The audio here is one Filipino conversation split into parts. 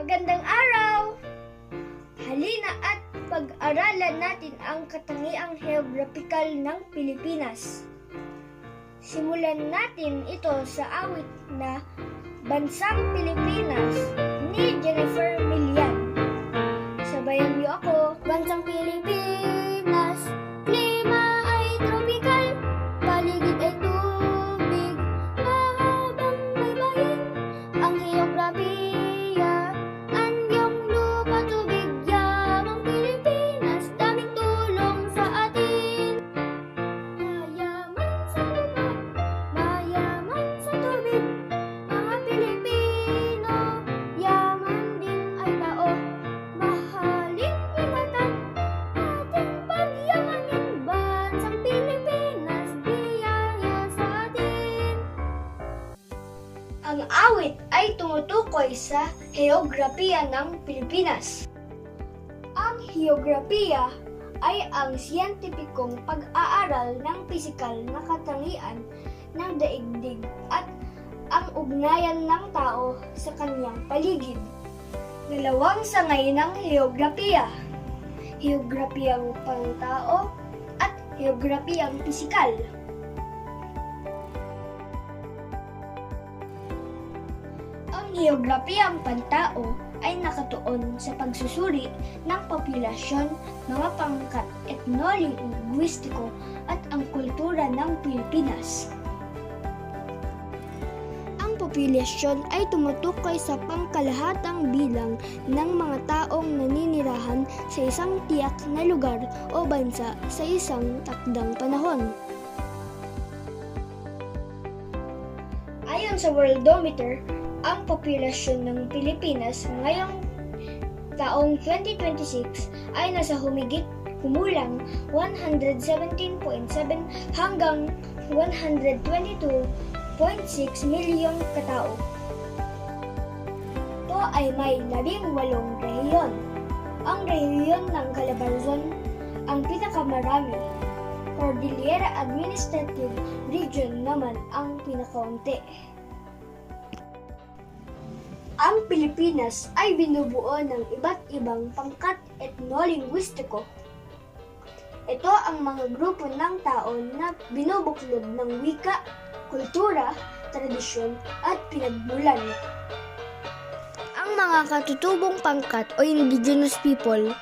Magandang araw! Halina at pag-aralan natin ang katangiang geographical ng Pilipinas. Simulan natin ito sa awit na Bansang Pilipinas ni Jennifer Milian. Sabayan niyo ako. Bansang Pilipinas, klima ay tropical, paligid ay tubig, mahabang baybayin. Ang geografiya, anyong lupa, tubig, yamang Pilipinas, daming tulong sa atin. Mayaman sa lupa, mayaman sa tubig, mga Pilipino, yaman din ay tao. Mahalin ingatan, ating pagyamanin, Bansang Pilipinas, biyaya sa atin. Ang awit ay tumutukoy sa heograpiya ng Pilipinas. Ang heograpiya ay ang siyentipikong pag-aaral ng pisikal na katangian ng daigdig at ang ugnayan ng tao sa kanyang paligid. Dalawang sangay ng heograpiya, heograpiyang pangtao at heograpiyang pisikal. Ang heograpiyang pantao ay nakatuon sa pagsusuri ng populasyon, mga pangkat etnolinguistiko at ang kultura ng Pilipinas. Ang populasyon ay tumutukoy sa pangkalahatang bilang ng mga taong naninirahan sa isang tiyak na lugar o bansa sa isang takdang panahon. Ayon sa Worldometer, ang populasyon ng Pilipinas ngayong taong 2026 ay nasa kumulang 117.7 hanggang 122.6 milyong katao. Ito ay may 18 rehiyon. Ang rehiyon ng Calabarzon ang pinakamarami. Cordillera Administrative Region naman ang pinakaunti. Ang Pilipinas ay binubuo ng iba't ibang pangkat etnolinguistiko. Ito ang mga grupo ng tao na binubuklod ng wika, kultura, tradisyon at pinagmulan. Ang mga katutubong pangkat o indigenous people,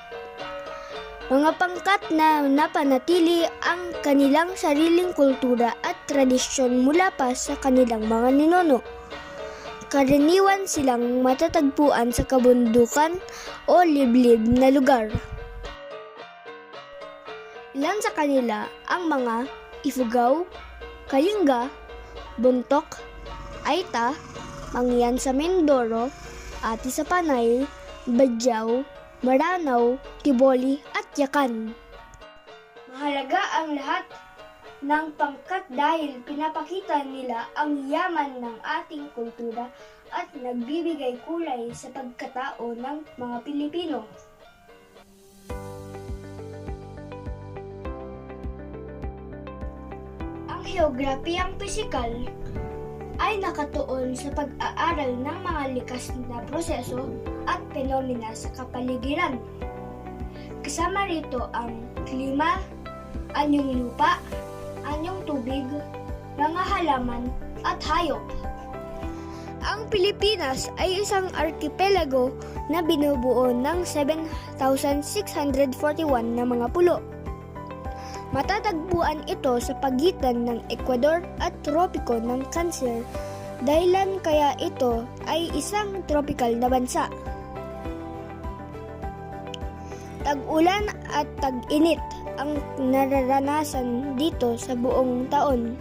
mga pangkat na napanatili ang kanilang sariling kultura at tradisyon mula pa sa kanilang mga ninuno. Karaniwan silang matatagpuan sa kabundukan o liblib na lugar. Ilan sa kanila ang mga Ifugao, Kalinga, Bontoc, Aita, Mangyan sa Mindoro, Ati sa Panay, Badjao, Maranao, Tiboli at Yakan. Mahalaga ang lahat ng pangkat dahil pinapakita nila ang yaman ng ating kultura at nagbibigay kulay sa pagkatao ng mga Pilipino. Ang heograpiyang pisikal ay nakatuon sa pag-aaral ng mga likas na proseso at penomena sa kapaligiran. Kasama rito ang klima, anyong lupa, anyong tubig, mga halaman at hayop. Ang Pilipinas ay isang arkipelago na binubuo ng 7,641 na mga pulo. Matatagpuan ito sa pagitan ng Ecuador at tropiko ng Cancer, dahilan kaya ito ay isang tropical na bansa. Tag-ulan at tag-init ang nararanasan dito sa buong taon.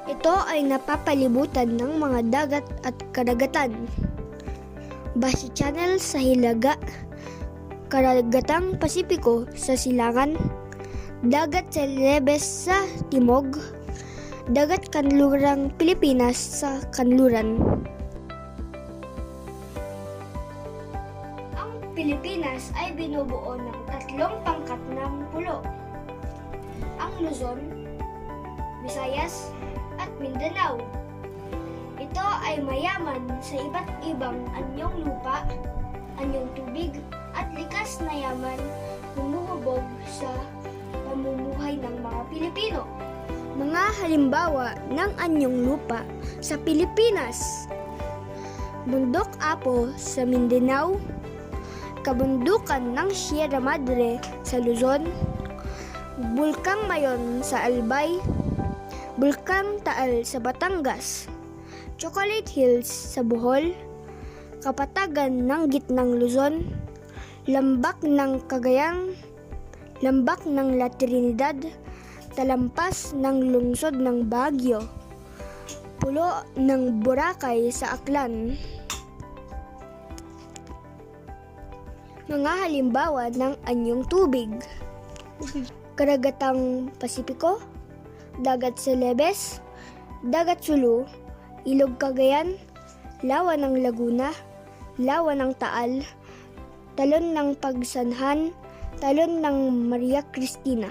Ito ay napapalibutan ng mga dagat at karagatan. Base Channel sa Hilaga, Karagatang Pasipiko sa silangan, Dagat Celebes sa timog, Dagat Kanlurang Pilipinas sa kanluran. Pilipinas ay binubuo ng tatlong pangkat ng pulo. Ang Luzon, Visayas, at Mindanao. Ito ay mayaman sa iba't ibang anyong lupa, anyong tubig, at likas na yaman humuhubog sa pamumuhay ng mga Pilipino. Mga halimbawa ng anyong lupa sa Pilipinas: Bundok Apo sa Mindanao, kabundukan ng Sierra Madre sa Luzon, Bulkang Mayon sa Albay, Bulkang Taal sa Batangas, Chocolate Hills sa Bohol, Kapatagan ng Gitnang Luzon, Lambak ng Cagayan, Lambak ng La Trinidad, Talampas ng Lungsod ng Baguio, Pulo ng Boracay sa Aklan. Mga halimbawa ng anyong tubig: Karagatang Pasipiko, Dagat Celebes, Dagat Sulu, Ilog Cagayan, Lawa ng Laguna, Lawa ng Taal, Talon ng Pagsanhan, Talon ng Maria Cristina.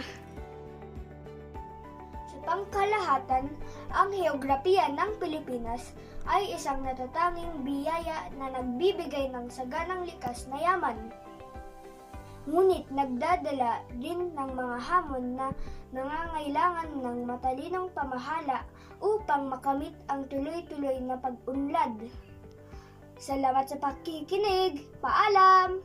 Sa pangkalahatan, ang heograpiya ng Pilipinas ay isang natatanging biyaya na nagbibigay ng saganang likas na yaman. Ngunit nagdadala din ng mga hamon na nangangailangan ng matalinong pamahala upang makamit ang tuloy-tuloy na pag-unlad. Salamat sa pakikinig. Paalam!